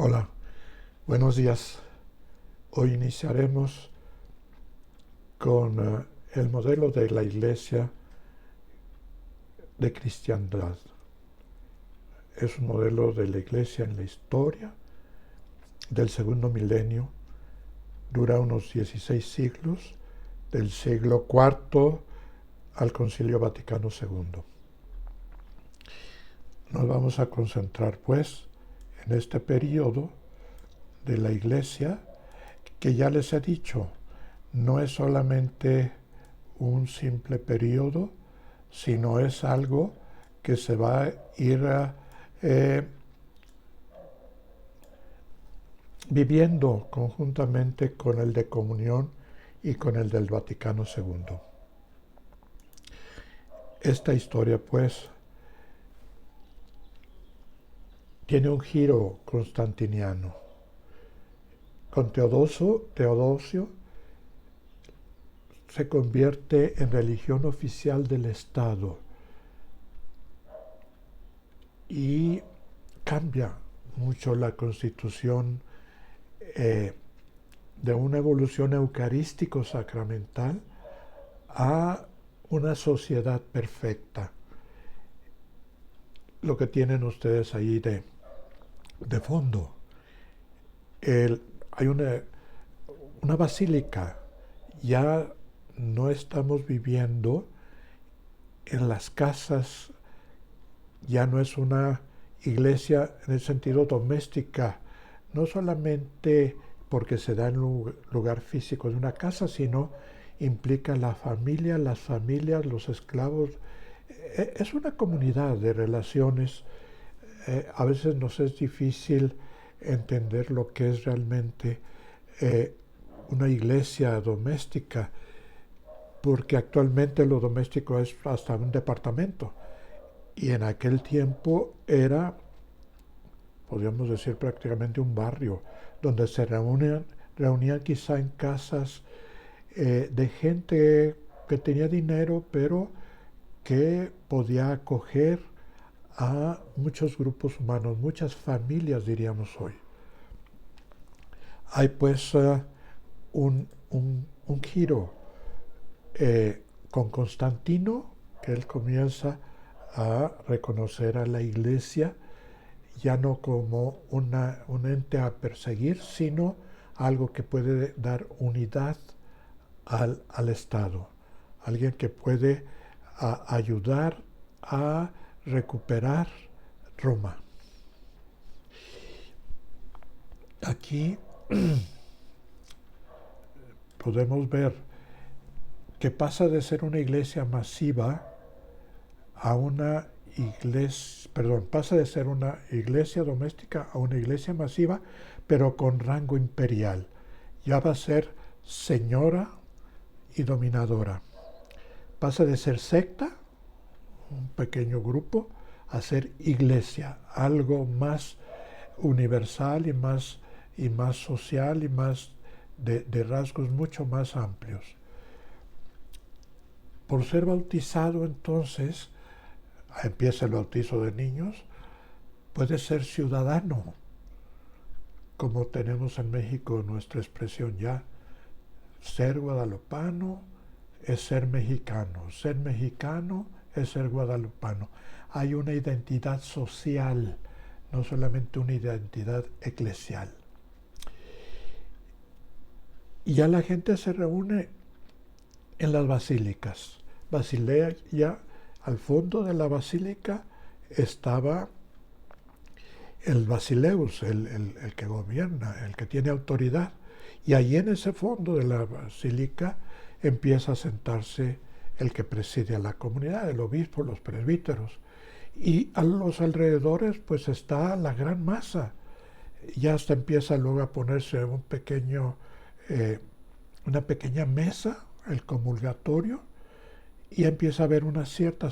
Hola, buenos días. Hoy iniciaremos con el modelo de la Iglesia de cristiandad. Es un modelo de la Iglesia en la historia del segundo milenio. Dura unos 16 siglos, del siglo IV al Concilio Vaticano II. Nos vamos a concentrar, pues, en este periodo de la Iglesia que ya les he dicho, no es solamente un simple periodo, sino es algo que se va a ir eh, viviendo conjuntamente con el de comunión y con el del Vaticano II. Esta historia, pues, tiene un giro constantiniano. Con Teodosio se convierte en religión oficial del Estado y cambia mucho la constitución de una evolución eucarístico-sacramental a una sociedad perfecta. Lo que tienen ustedes ahí de fondo. Hay una basílica. Ya no estamos viviendo en las casas, ya no es una iglesia en el sentido doméstica, no solamente porque se da en un lugar físico de una casa, sino implica la familia, las familias, los esclavos. Es una comunidad de relaciones. A veces nos es difícil entender lo que es realmente una iglesia doméstica, porque actualmente lo doméstico es hasta un departamento. Y en aquel tiempo era, podríamos decir, prácticamente un barrio, donde se reunían quizá en casas de gente que tenía dinero, pero que podía acoger a muchos grupos humanos, muchas familias, diríamos hoy. Hay pues un giro con Constantino, que él comienza a reconocer a la Iglesia ya no como un ente a perseguir, sino algo que puede dar unidad al Estado, alguien que puede ayudar a recuperar Roma. Aquí podemos ver que pasa de ser una iglesia masiva a una pasa de ser una iglesia doméstica a una iglesia masiva, pero con rango imperial. Ya va a ser señora y dominadora. Pasa de ser secta, un pequeño grupo, a ser iglesia, algo más universal y más social y más de rasgos mucho más amplios. Por ser bautizado, entonces, empieza el bautizo de niños, puede ser ciudadano, como tenemos en México nuestra expresión ya. Ser guadalupano es ser mexicano es ser guadalupano. Hay una identidad social, no solamente una identidad eclesial. Y ya la gente se reúne en las basílicas. Basilea, ya al fondo de la basílica estaba el basileus, el que gobierna, el que tiene autoridad. Y ahí en ese fondo de la basílica empieza a sentarse el que preside a la comunidad, el obispo, los presbíteros. Y a los alrededores pues está la gran masa. Ya hasta empieza luego a ponerse una pequeña mesa, el comulgatorio, y empieza a haber una cierta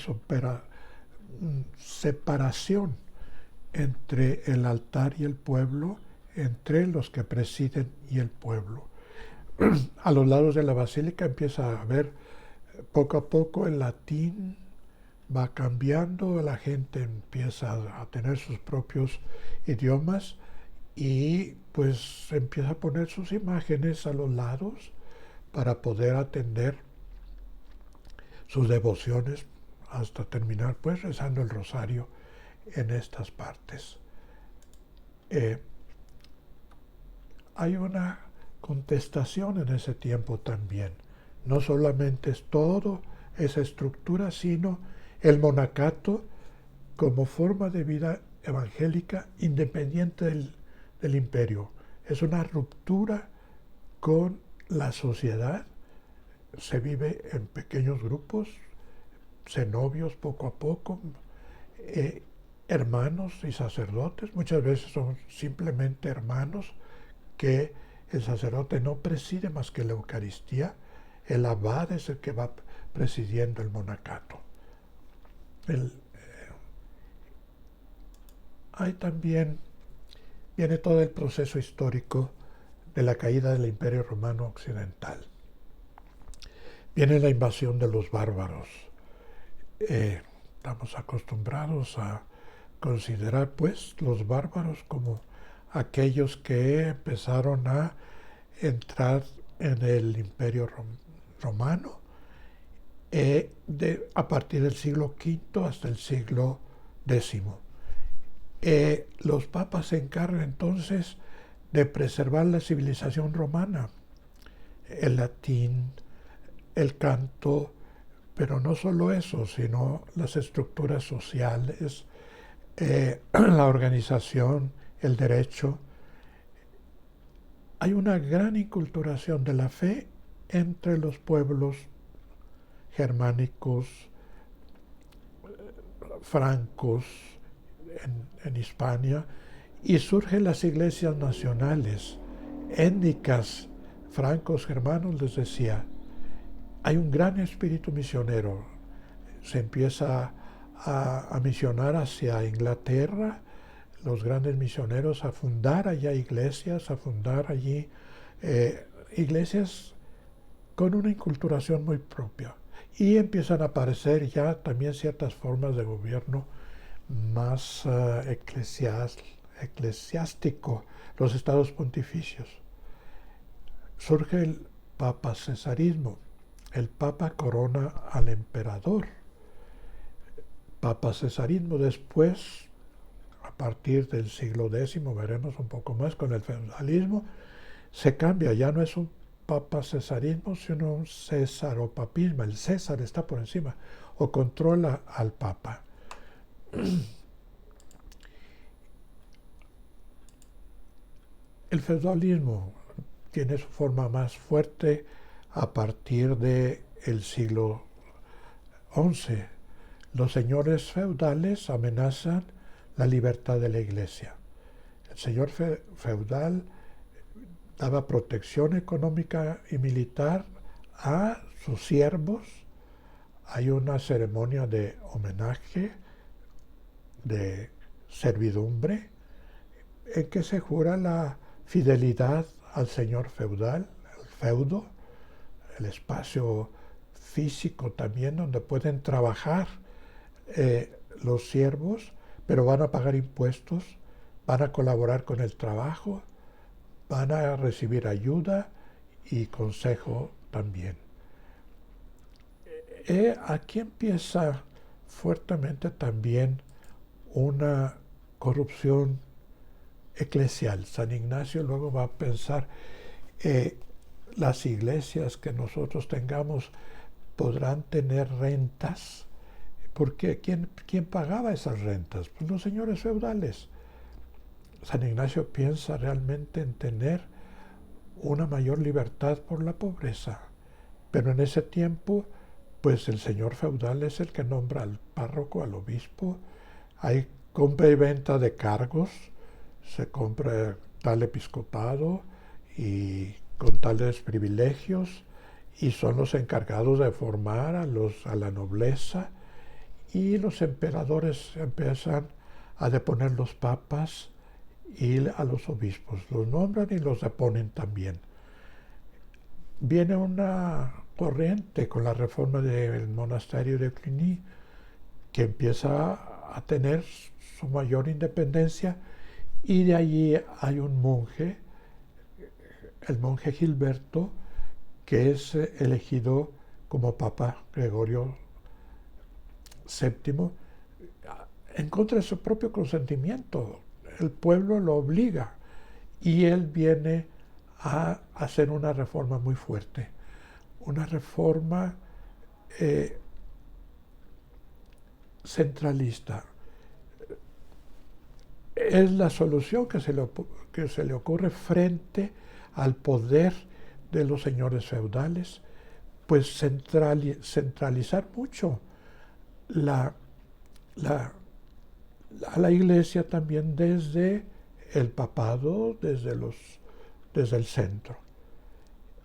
separación entre el altar y el pueblo, entre los que presiden y el pueblo. A los lados de la basílica empieza a haber poco a poco el latín va cambiando, la gente empieza a tener sus propios idiomas y pues empieza a poner sus imágenes a los lados para poder atender sus devociones hasta terminar pues rezando el rosario en estas partes. Hay una contestación en ese tiempo también. No solamente es todo esa estructura, sino el monacato como forma de vida evangélica independiente del imperio. Es una ruptura con la sociedad. Se vive en pequeños grupos, cenobios poco a poco, hermanos y sacerdotes. Muchas veces son simplemente hermanos que el sacerdote no preside más que la Eucaristía. El abad es el que va presidiendo el monacato. Hay también, viene todo el proceso histórico de la caída del Imperio Romano Occidental. Viene la invasión de los bárbaros. Estamos acostumbrados a considerar pues los bárbaros como aquellos que empezaron a entrar en el Imperio Romano a partir del siglo V hasta el siglo X. Los papas se encargan entonces de preservar la civilización romana, el latín, el canto, pero no solo eso, sino las estructuras sociales, la organización, el derecho. Hay una gran inculturación de la fe entre los pueblos germánicos, francos, en Hispania, y surgen las iglesias nacionales, étnicas, francos, germanos, les decía. Hay un gran espíritu misionero. Se empieza a misionar hacia Inglaterra, los grandes misioneros a fundar allá iglesias, a fundar allí iglesias con una inculturación muy propia. Y empiezan a aparecer ya también ciertas formas de gobierno más eclesiástico, los estados pontificios. Surge el papacesarismo. El papa corona al emperador. Papacesarismo. Después, a partir del siglo X, veremos un poco más con el feudalismo, se cambia, ya no es un papacesarismo, sino un cesaropapismo. El César está por encima o controla al papa. El feudalismo tiene su forma más fuerte a partir del siglo XI. Los señores feudales amenazan la libertad de la iglesia. El señor feudal daba protección económica y militar a sus siervos. Hay una ceremonia de homenaje, de servidumbre, en que se jura la fidelidad al señor feudal, el feudo, el espacio físico también donde pueden trabajar los siervos, pero van a pagar impuestos, van a colaborar con el trabajo, van a recibir ayuda y consejo también. Aquí empieza fuertemente también una corrupción eclesial. San Ignacio luego va a pensar, las iglesias que nosotros tengamos podrán tener rentas, porque ¿quién pagaba esas rentas? Pues los señores feudales. San Ignacio piensa realmente en tener una mayor libertad por la pobreza, pero en ese tiempo, pues el señor feudal es el que nombra al párroco, al obispo. Hay compra y venta de cargos, se compra tal episcopado y con tales privilegios, y son los encargados de formar a la nobleza, y los emperadores empiezan a deponer los papas y a los obispos. Los nombran y los deponen también. Viene una corriente con la reforma del monasterio de Cluny, que empieza a tener su mayor independencia Y de allí hay un monje, el monje Gilberto, que es elegido como Papa Gregorio VII en contra de su propio consentimiento. El pueblo lo obliga y él viene a hacer una reforma muy fuerte, una reforma centralista. Es la solución que se le ocurre frente al poder de los señores feudales, pues centralizar mucho a la iglesia también desde el papado, desde el centro.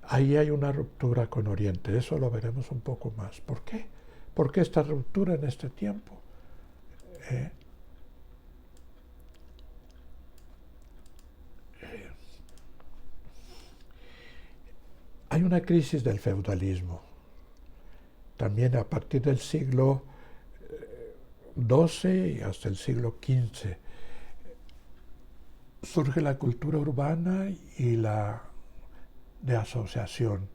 Ahí hay una ruptura con Oriente, eso lo veremos un poco más. ¿Por qué? ¿Por qué esta ruptura en este tiempo? Hay una crisis del feudalismo. También a partir del siglo XII y hasta el siglo XV surge la cultura urbana y la de asociación.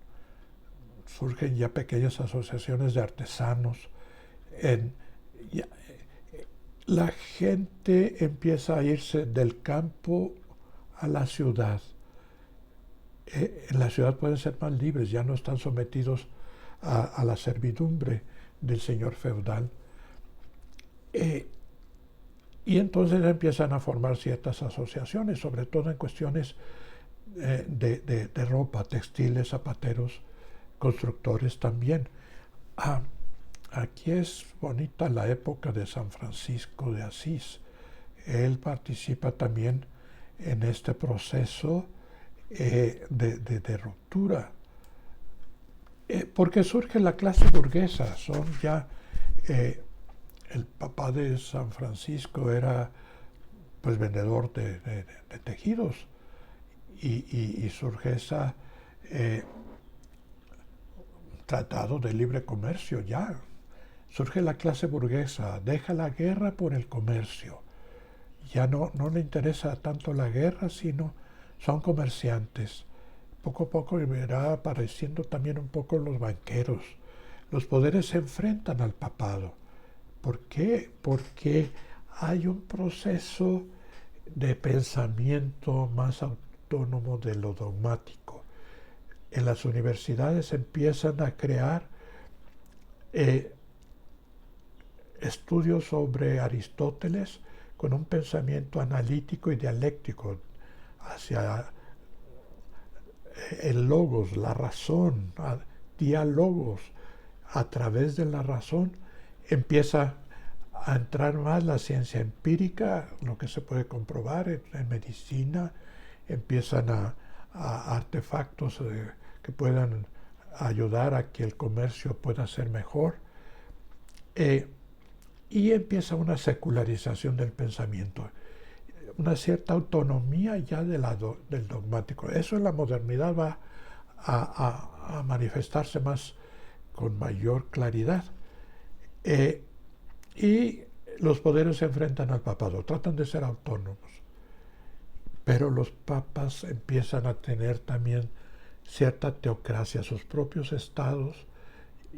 Surgen ya pequeñas asociaciones de artesanos. La gente empieza a irse del campo a la ciudad. En la ciudad pueden ser más libres, ya no están sometidos a la servidumbre del señor feudal. Y entonces empiezan a formar ciertas asociaciones, sobre todo en cuestiones de ropa, textiles, zapateros, constructores también. Aquí es bonita la época de San Francisco de Asís. Él participa también en este proceso de ruptura, porque surge la clase burguesa. Son ya el papá de San Francisco era pues vendedor de tejidos y surge esa tratado de libre comercio ya. Surge la clase burguesa, deja la guerra por el comercio. Ya no le interesa tanto la guerra, sino son comerciantes. Poco a poco irá apareciendo también un poco los banqueros. Los poderes se enfrentan al papado. ¿Por qué? Porque hay un proceso de pensamiento más autónomo de lo dogmático. En las universidades empiezan a crear estudios sobre Aristóteles con un pensamiento analítico y dialéctico hacia el logos, la razón, diálogos. A través de la razón empieza a entrar más la ciencia empírica, lo que se puede comprobar en medicina, empiezan a artefactos que puedan ayudar a que el comercio pueda ser mejor, y empieza una secularización del pensamiento, una cierta autonomía ya del dogmático. Eso en la modernidad va a manifestarse más con mayor claridad. Y los poderes se enfrentan al papado, tratan de ser autónomos, pero los papas empiezan a tener también cierta teocracia, sus propios estados,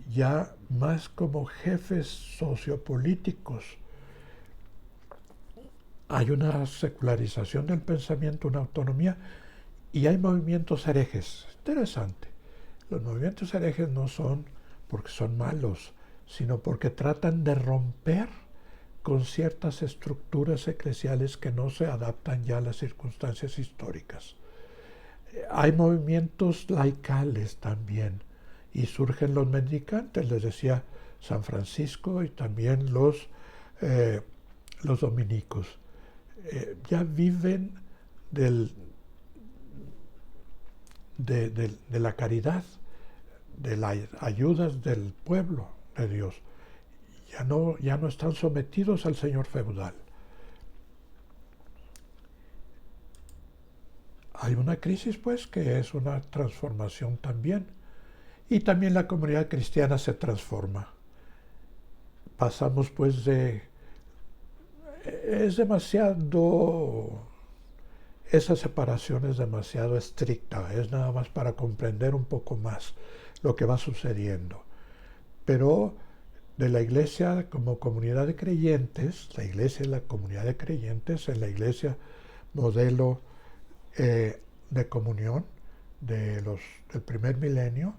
ya más como jefes sociopolíticos. Hay una secularización del pensamiento, una autonomía, y hay movimientos herejes. Interesante. Los movimientos herejes no son porque son malos, sino porque tratan de romper con ciertas estructuras eclesiales que no se adaptan ya a las circunstancias históricas. Hay movimientos laicales también, y surgen los mendicantes, les decía San Francisco, y también los dominicos. Ya viven de la caridad, de las ayudas del pueblo de Dios. Ya no están sometidos al señor feudal. Hay una crisis, pues, que es una transformación también. Y también la comunidad cristiana se transforma. Pasamos, pues, es demasiado esa separación es demasiado estricta, es nada más para comprender un poco más lo que va sucediendo. Pero de la iglesia como comunidad de creyentes, la iglesia es la comunidad de creyentes, en la iglesia modelo de comunión del primer milenio,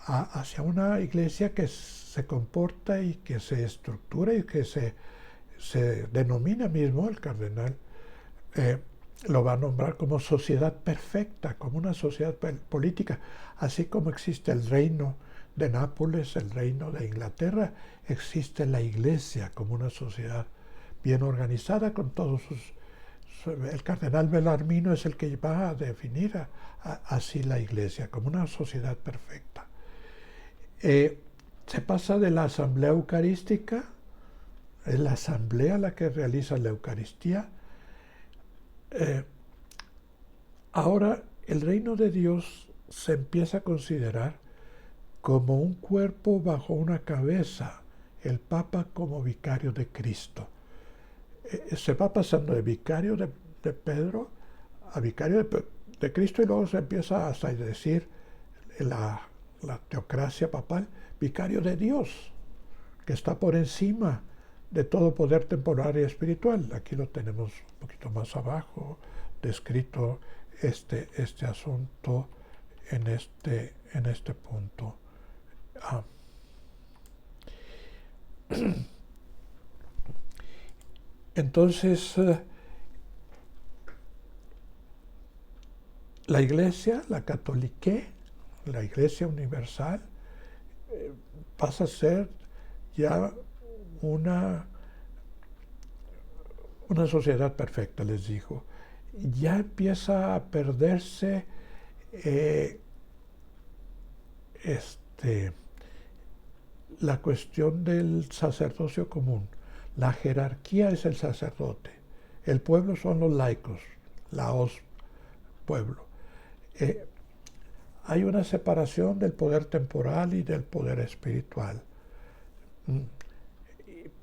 hacia una iglesia que se comporta y que se estructura y que se denomina mismo, el cardenal lo va a nombrar como sociedad perfecta, como una sociedad política, así como existe el reino de Nápoles, el reino de Inglaterra, existe la iglesia como una sociedad bien organizada con todos el cardenal Bellarmino es el que va a definir así la iglesia como una sociedad perfecta. Se pasa de la asamblea eucarística, es la asamblea la que realiza la Eucaristía. Ahora el reino de Dios se empieza a considerar como un cuerpo bajo una cabeza, el Papa como vicario de Cristo. Se va pasando de vicario de Pedro a vicario de Cristo, y luego se empieza hasta a decir la teocracia papal, vicario de Dios, que está por encima de todo poder temporal y espiritual. Aquí lo tenemos un poquito más abajo, descrito este asunto en este punto. Entonces, la Iglesia, la católica, la Iglesia universal, pasa a ser ya una sociedad perfecta, les digo. Ya empieza a perderse la cuestión del sacerdocio común. La jerarquía es el sacerdote, el pueblo son los laicos, laos, pueblo. Hay una separación del poder temporal y del poder espiritual.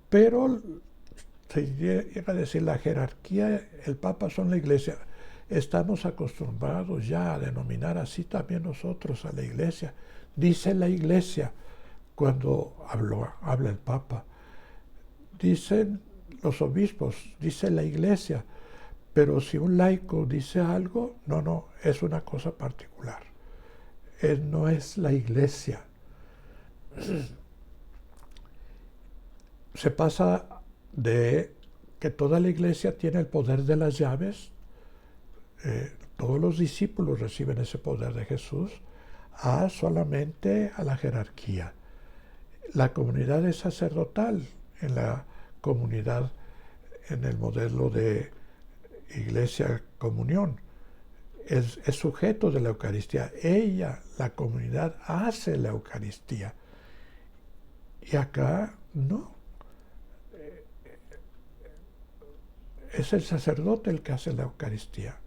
Pero se llega a decir la jerarquía, el Papa son la Iglesia. Estamos acostumbrados ya a denominar así también nosotros a la Iglesia. Dice la Iglesia cuando habla el Papa. Dicen los obispos, dice la Iglesia. Pero si un laico dice algo, no, es una cosa particular. No es la Iglesia. Se pasa de que toda la Iglesia tiene el poder de las llaves, todos los discípulos reciben ese poder de Jesús, a solamente a la jerarquía. La comunidad es sacerdotal en la comunidad, en el modelo de Iglesia Comunión. Es sujeto de la Eucaristía. Ella, la comunidad, hace la Eucaristía. Y acá no. Es el sacerdote el que hace la Eucaristía.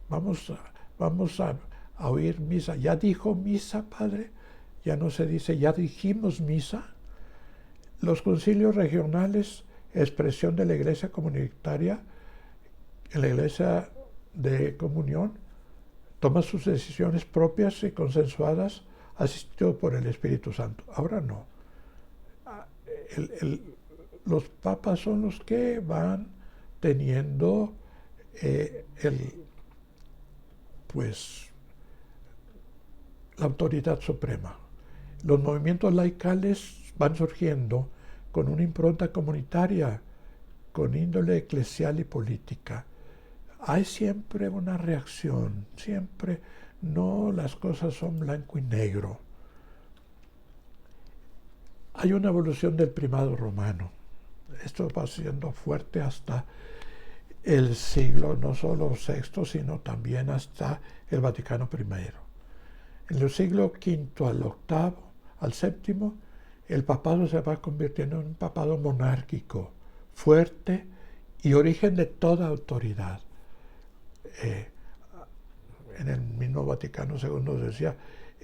Vamos a oír misa. ¿Ya dijo misa, Padre? Ya no se dice, ¿ya dijimos misa? Los concilios regionales, expresión de la Iglesia comunitaria, en la Iglesia de Comunión, toma sus decisiones propias y consensuadas, asistido por el Espíritu Santo. Ahora no. Los papas son los que van teniendo la autoridad suprema. Los movimientos laicales van surgiendo con una impronta comunitaria, con índole eclesial y política. Hay siempre una reacción, siempre no las cosas son blanco y negro. Hay una evolución del primado romano. Esto va siendo fuerte hasta el siglo, no solo VI, sino también hasta el Vaticano I. En el siglo V al VIII, al VII, el papado se va convirtiendo en un papado monárquico, fuerte y origen de toda autoridad. En el mismo Vaticano II decía,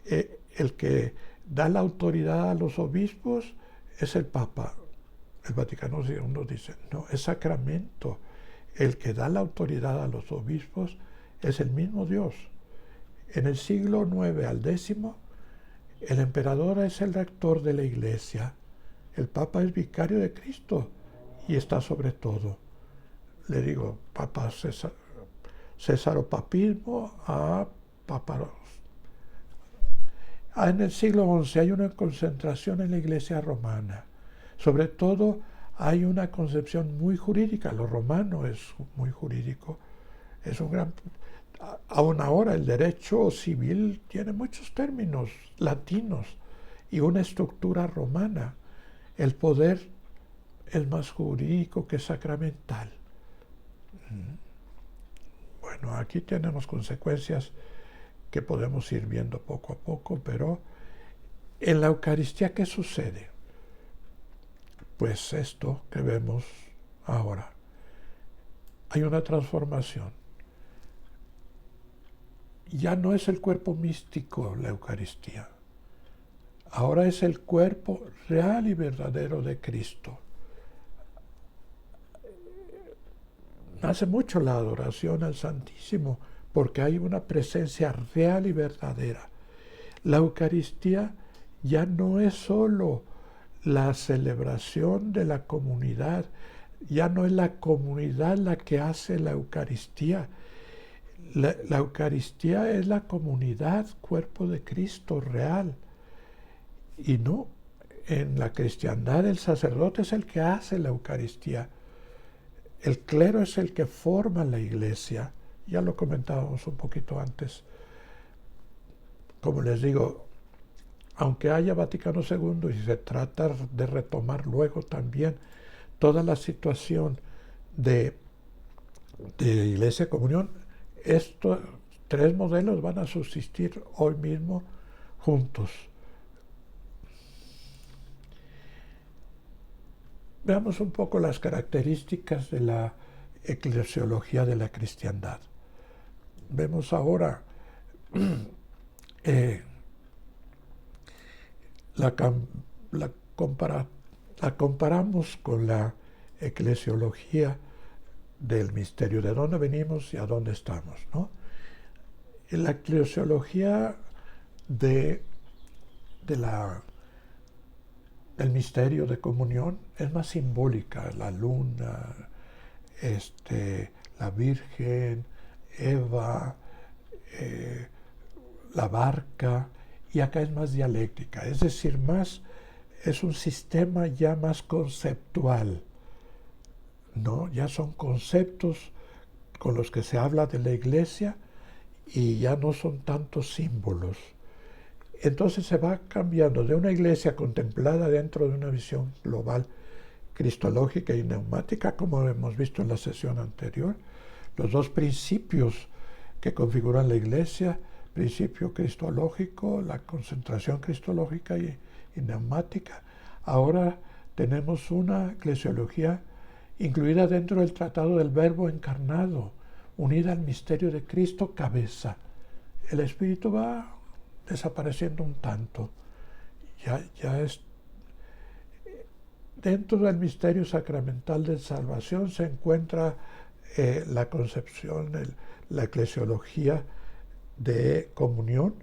el que da la autoridad a los obispos es el Papa. El Vaticano II dice, no, es Sacramento. El que da la autoridad a los obispos es el mismo Dios. En el siglo IX al X, el emperador es el rector de la iglesia, el papa es vicario de Cristo y está sobre todo. Le digo, papa cesaropapismo a papa. En el siglo XI hay una concentración en la iglesia romana. Sobre todo hay una concepción muy jurídica. Lo romano es muy jurídico. Es un gran... Aún ahora el derecho civil tiene muchos términos latinos y una estructura romana. El poder es más jurídico que sacramental. Bueno, aquí tenemos consecuencias que podemos ir viendo poco a poco, pero en la Eucaristía, ¿qué sucede? Pues esto que vemos ahora. Hay una transformación. Ya no es el cuerpo místico la Eucaristía. Ahora es el cuerpo real y verdadero de Cristo. Hace mucho la adoración al Santísimo porque hay una presencia real y verdadera. La Eucaristía ya no es solo la celebración de la comunidad, ya no es la comunidad la que hace la Eucaristía. La Eucaristía es la comunidad, cuerpo de Cristo real. Y no, en la cristiandad el sacerdote es el que hace la Eucaristía. El clero es el que forma la iglesia. Ya lo comentábamos un poquito antes. Como les digo, aunque haya Vaticano II y se trata de retomar luego también toda la situación de Iglesia Comunión, estos tres modelos van a subsistir hoy mismo juntos. Veamos un poco las características de la eclesiología de la cristiandad. Vemos ahora la comparamos con la eclesiología del misterio, de dónde venimos y a dónde estamos, ¿no? En la eclesiología del misterio de comunión es más simbólica, la luna, la Virgen, Eva, la barca, y acá es más dialéctica, es decir, es un sistema ya más conceptual, ¿no? Ya son conceptos con los que se habla de la iglesia y ya no son tantos símbolos. Entonces se va cambiando de una iglesia contemplada dentro de una visión global, cristológica y neumática, como hemos visto en la sesión anterior. Los dos principios que configuran la iglesia, principio cristológico, la concentración cristológica y neumática. Ahora tenemos una eclesiología incluida dentro del tratado del Verbo encarnado, unida al misterio de Cristo, cabeza. El Espíritu va desapareciendo un tanto. Ya es dentro del misterio sacramental de salvación se encuentra la concepción, la eclesiología de comunión.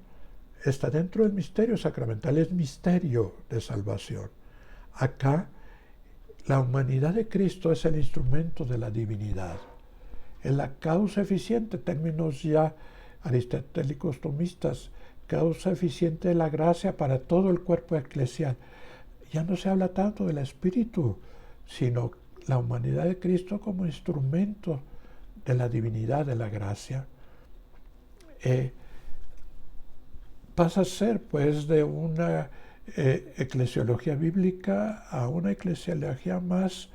Está dentro del misterio sacramental, es misterio de salvación. Acá la humanidad de Cristo es el instrumento de la divinidad. Es la causa eficiente, términos ya aristotélicos tomistas, causa eficiente de la gracia para todo el cuerpo eclesial. Ya no se habla tanto del Espíritu, sino la humanidad de Cristo como instrumento de la divinidad, de la gracia. Pasa a ser, pues, de una eclesiología bíblica a una eclesiología más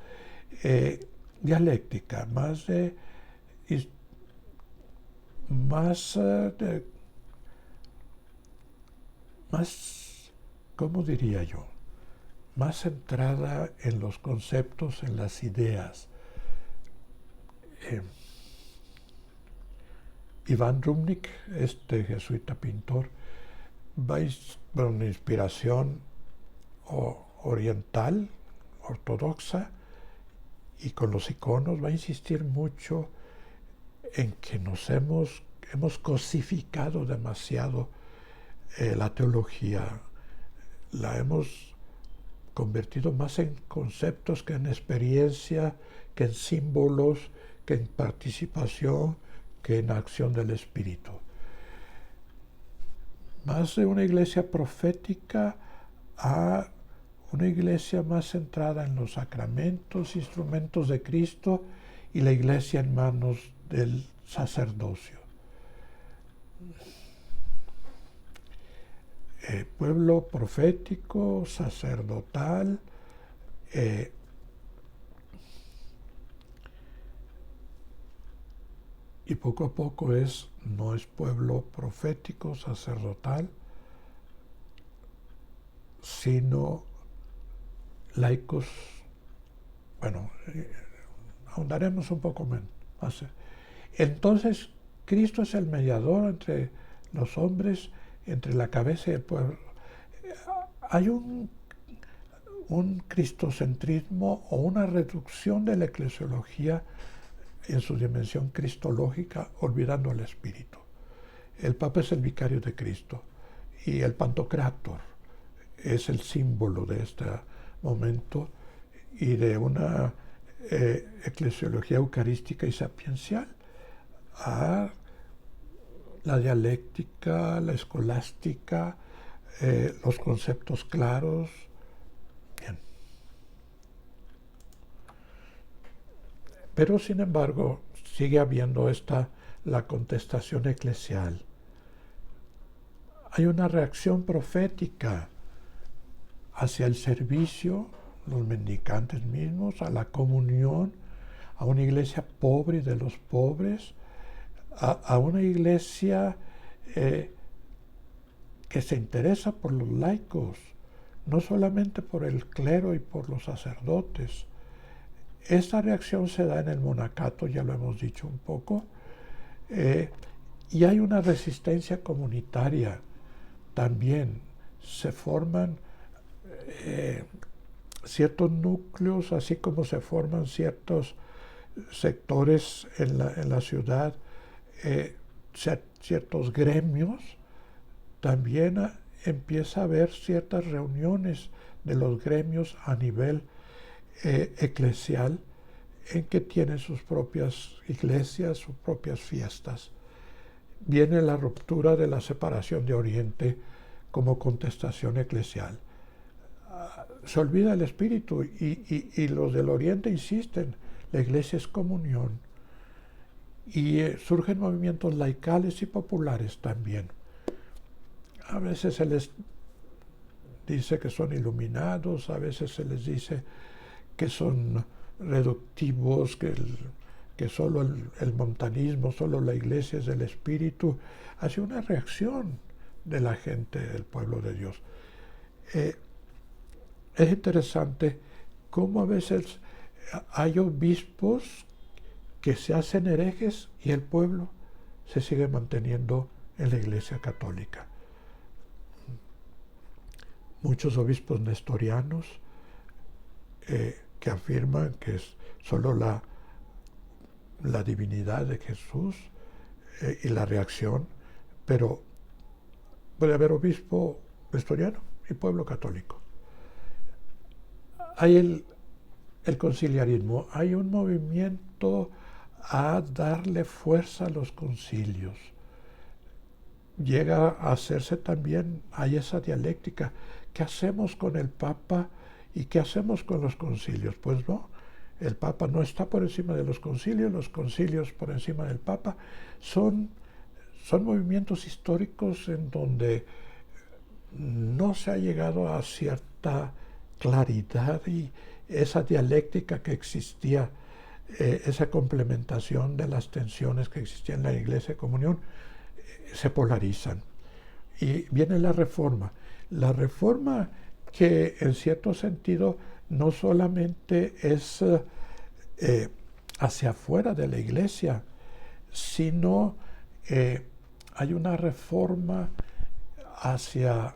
dialéctica, ¿cómo diría yo? Más centrada en los conceptos, en las ideas. Iván Rumnik, este jesuita pintor, va con una inspiración oriental, ortodoxa, y con los iconos va a insistir mucho en que nos hemos hemos cosificado demasiado la teología. La hemos convertido más en conceptos que en experiencia, que en símbolos, que en participación, que en acción del Espíritu. Más de una iglesia profética a una iglesia más centrada en los sacramentos, instrumentos de Cristo, y la iglesia en manos del sacerdocio. Pueblo profético, sacerdotal, y poco a poco no es pueblo profético, sacerdotal, sino laicos. Bueno, ahondaremos un poco más. Entonces, Cristo es el mediador entre los hombres, entre la cabeza y el pueblo. Hay un cristocentrismo o una reducción de la eclesiología en su dimensión cristológica, olvidando al Espíritu. El Papa es el vicario de Cristo y el Pantocrátor es el símbolo de este momento y de una eclesiología eucarística y sapiencial a la dialéctica, la escolástica, los conceptos claros. Bien. Pero sin embargo sigue habiendo la contestación eclesial. Hay una reacción profética hacia el servicio, los mendicantes mismos, a la comunión, a una iglesia pobre de los pobres, a una iglesia que se interesa por los laicos, no solamente por el clero y por los sacerdotes. Esta reacción se da en el monacato, ya lo hemos dicho un poco, y hay una resistencia comunitaria también. Se forman ciertos núcleos, así como se forman ciertos sectores en la ciudad, ciertos gremios. También empieza a haber ciertas reuniones de los gremios a nivel eclesial, en que tienen sus propias iglesias, sus propias fiestas. Viene la ruptura de la separación de Oriente como contestación eclesial. Se olvida el Espíritu y los del Oriente insisten, la iglesia es comunión. Y surgen movimientos laicales y populares también. A veces se les dice que son iluminados, a veces se les dice que son reductivos, que solo el montanismo, solo la iglesia es del Espíritu. Hace una reacción de la gente del pueblo de Dios. Es interesante cómo a veces hay obispos que se hacen herejes y el pueblo se sigue manteniendo en la Iglesia Católica. Muchos obispos nestorianos que afirman que es solo la divinidad de Jesús y la reacción, pero puede haber obispo nestoriano y pueblo católico. Hay el conciliarismo, hay un movimiento a darle fuerza a los concilios. Llega a hacerse también, hay esa dialéctica. ¿Qué hacemos con el Papa y qué hacemos con los concilios? Pues no, el Papa no está por encima de los concilios por encima del Papa. Son movimientos históricos en donde no se ha llegado a cierta claridad y esa dialéctica que existía, esa complementación de las tensiones que existían en la Iglesia de Comunión, se polarizan. Y viene la reforma que en cierto sentido no solamente es hacia afuera de la Iglesia, sino hay una reforma hacia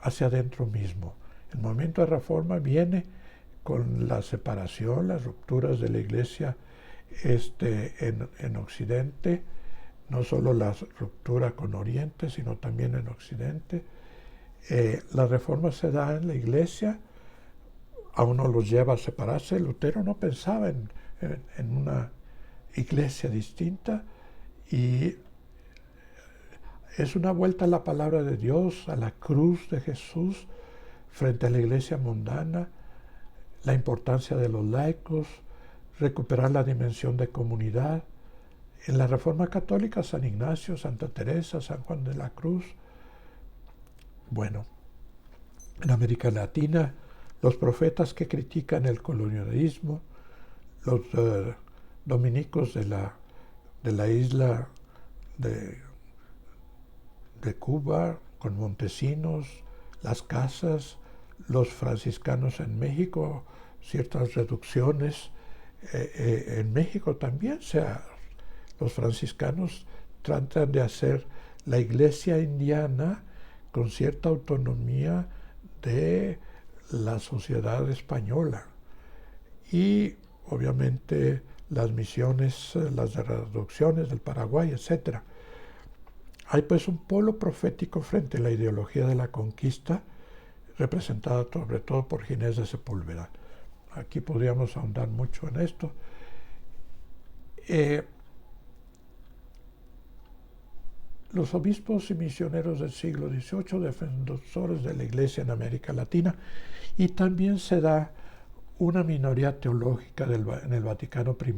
adentro mismo. El movimiento de reforma viene con la separación, las rupturas de la Iglesia en Occidente, no solo la ruptura con Oriente, sino también en Occidente. La reforma se da en la Iglesia, a uno los lleva a separarse. Lutero no pensaba en una iglesia distinta, y es una vuelta a la palabra de Dios, a la cruz de Jesús frente a la iglesia mundana, la importancia de los laicos, recuperar la dimensión de comunidad. En la Reforma Católica, San Ignacio, Santa Teresa, San Juan de la Cruz. Bueno, en América Latina, los profetas que critican el colonialismo, los dominicos de la isla de Cuba, con Montesinos, las casas, los franciscanos en México, ciertas reducciones. En México también los franciscanos tratan de hacer la iglesia indiana con cierta autonomía de la sociedad española. Y obviamente las misiones, las reducciones del Paraguay, etc. Hay pues un polo profético frente a la ideología de la conquista, representada sobre todo por Ginés de Sepúlveda. Aquí podríamos ahondar mucho en esto. Los obispos y misioneros del siglo XVIII, defensores de la Iglesia en América Latina, y también se da una minoría teológica en el Vaticano I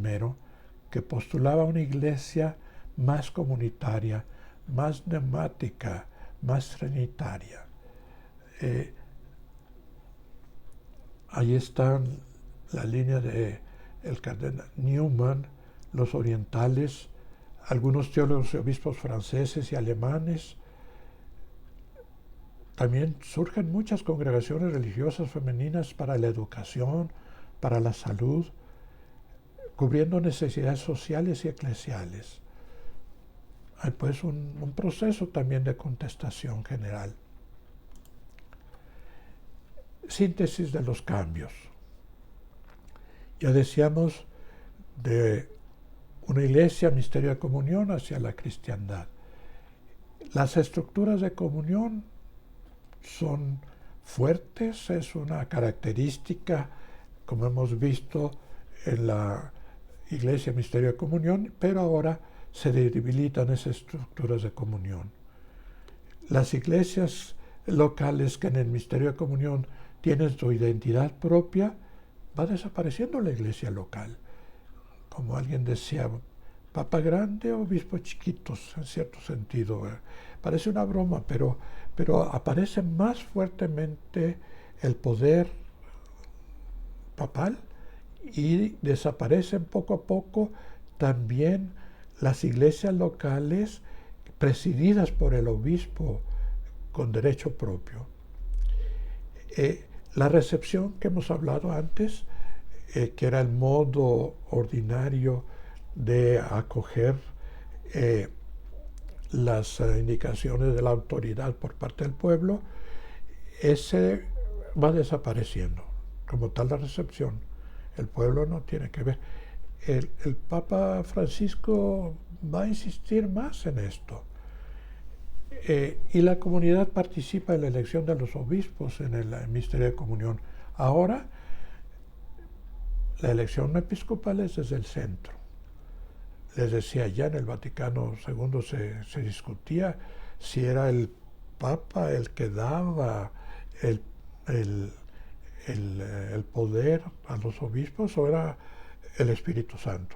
que postulaba una iglesia más comunitaria, más neumática, más trinitaria. Ahí están la línea de el cardenal Newman, los orientales, algunos teólogos y obispos franceses y alemanes. También surgen muchas congregaciones religiosas femeninas para la educación, para la salud, cubriendo necesidades sociales y eclesiales. Hay pues un proceso también de contestación general. Síntesis de los cambios. Ya decíamos de una iglesia, misterio de comunión, hacia la cristiandad. Las estructuras de comunión son fuertes, es una característica, como hemos visto en la iglesia, misterio de comunión, pero ahora se debilitan esas estructuras de comunión. Las iglesias locales que en el misterio de comunión tienen su identidad propia, va desapareciendo la iglesia local. Como alguien decía, papa grande, obispos chiquitos, en cierto sentido. Parece una broma, pero aparece más fuertemente el poder papal y desaparecen poco a poco también las iglesias locales presididas por el obispo con derecho propio. La recepción que hemos hablado antes, que era el modo ordinario de acoger las indicaciones de la autoridad por parte del pueblo, ese va desapareciendo. Como tal la recepción, el pueblo no tiene que ver. El Papa Francisco va a insistir más en esto. Y la comunidad participa en la elección de los obispos en el misterio de comunión. Ahora, la elección episcopal es desde el centro. Les decía, ya en el Vaticano II se discutía si era el Papa el que daba el poder a los obispos o era el Espíritu Santo.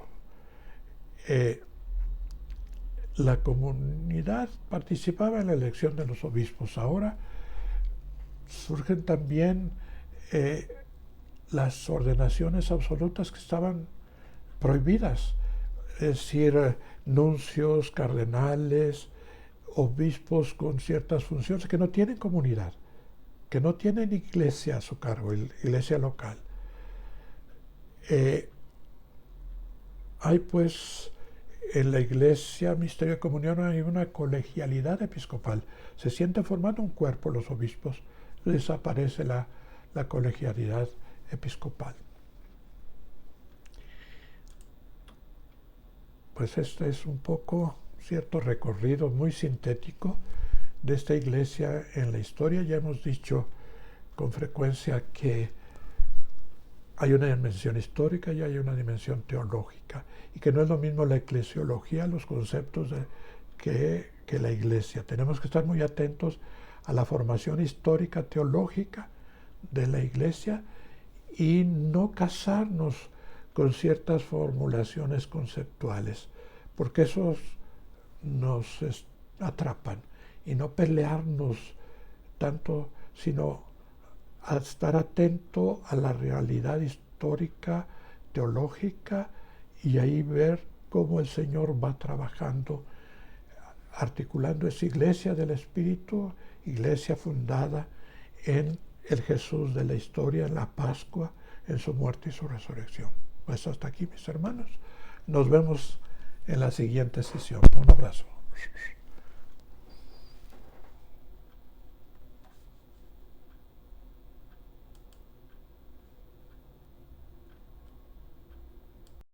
La comunidad participaba en la elección de los obispos. Ahora surgen también las ordenaciones absolutas que estaban prohibidas, es decir, nuncios, cardenales, obispos con ciertas funciones que no tienen comunidad, que no tienen iglesia a su cargo, iglesia local. Hay pues en la iglesia, misterio de comunión, hay una colegialidad episcopal. Se siente formando un cuerpo los obispos, desaparece la colegialidad episcopal. Pues esta es un poco, cierto recorrido muy sintético de esta iglesia en la historia. Ya hemos dicho con frecuencia que hay una dimensión histórica y hay una dimensión teológica, y que no es lo mismo la eclesiología, los conceptos que la iglesia. Tenemos que estar muy atentos a la formación histórica teológica de la iglesia y no casarnos con ciertas formulaciones conceptuales, porque esos nos atrapan, y no pelearnos tanto, sino a estar atento a la realidad histórica, teológica, y ahí ver cómo el Señor va trabajando, articulando esa iglesia del Espíritu, iglesia fundada en el Jesús de la historia, en la Pascua, en su muerte y su resurrección. Pues hasta aquí, mis hermanos. Nos vemos en la siguiente sesión. Un abrazo.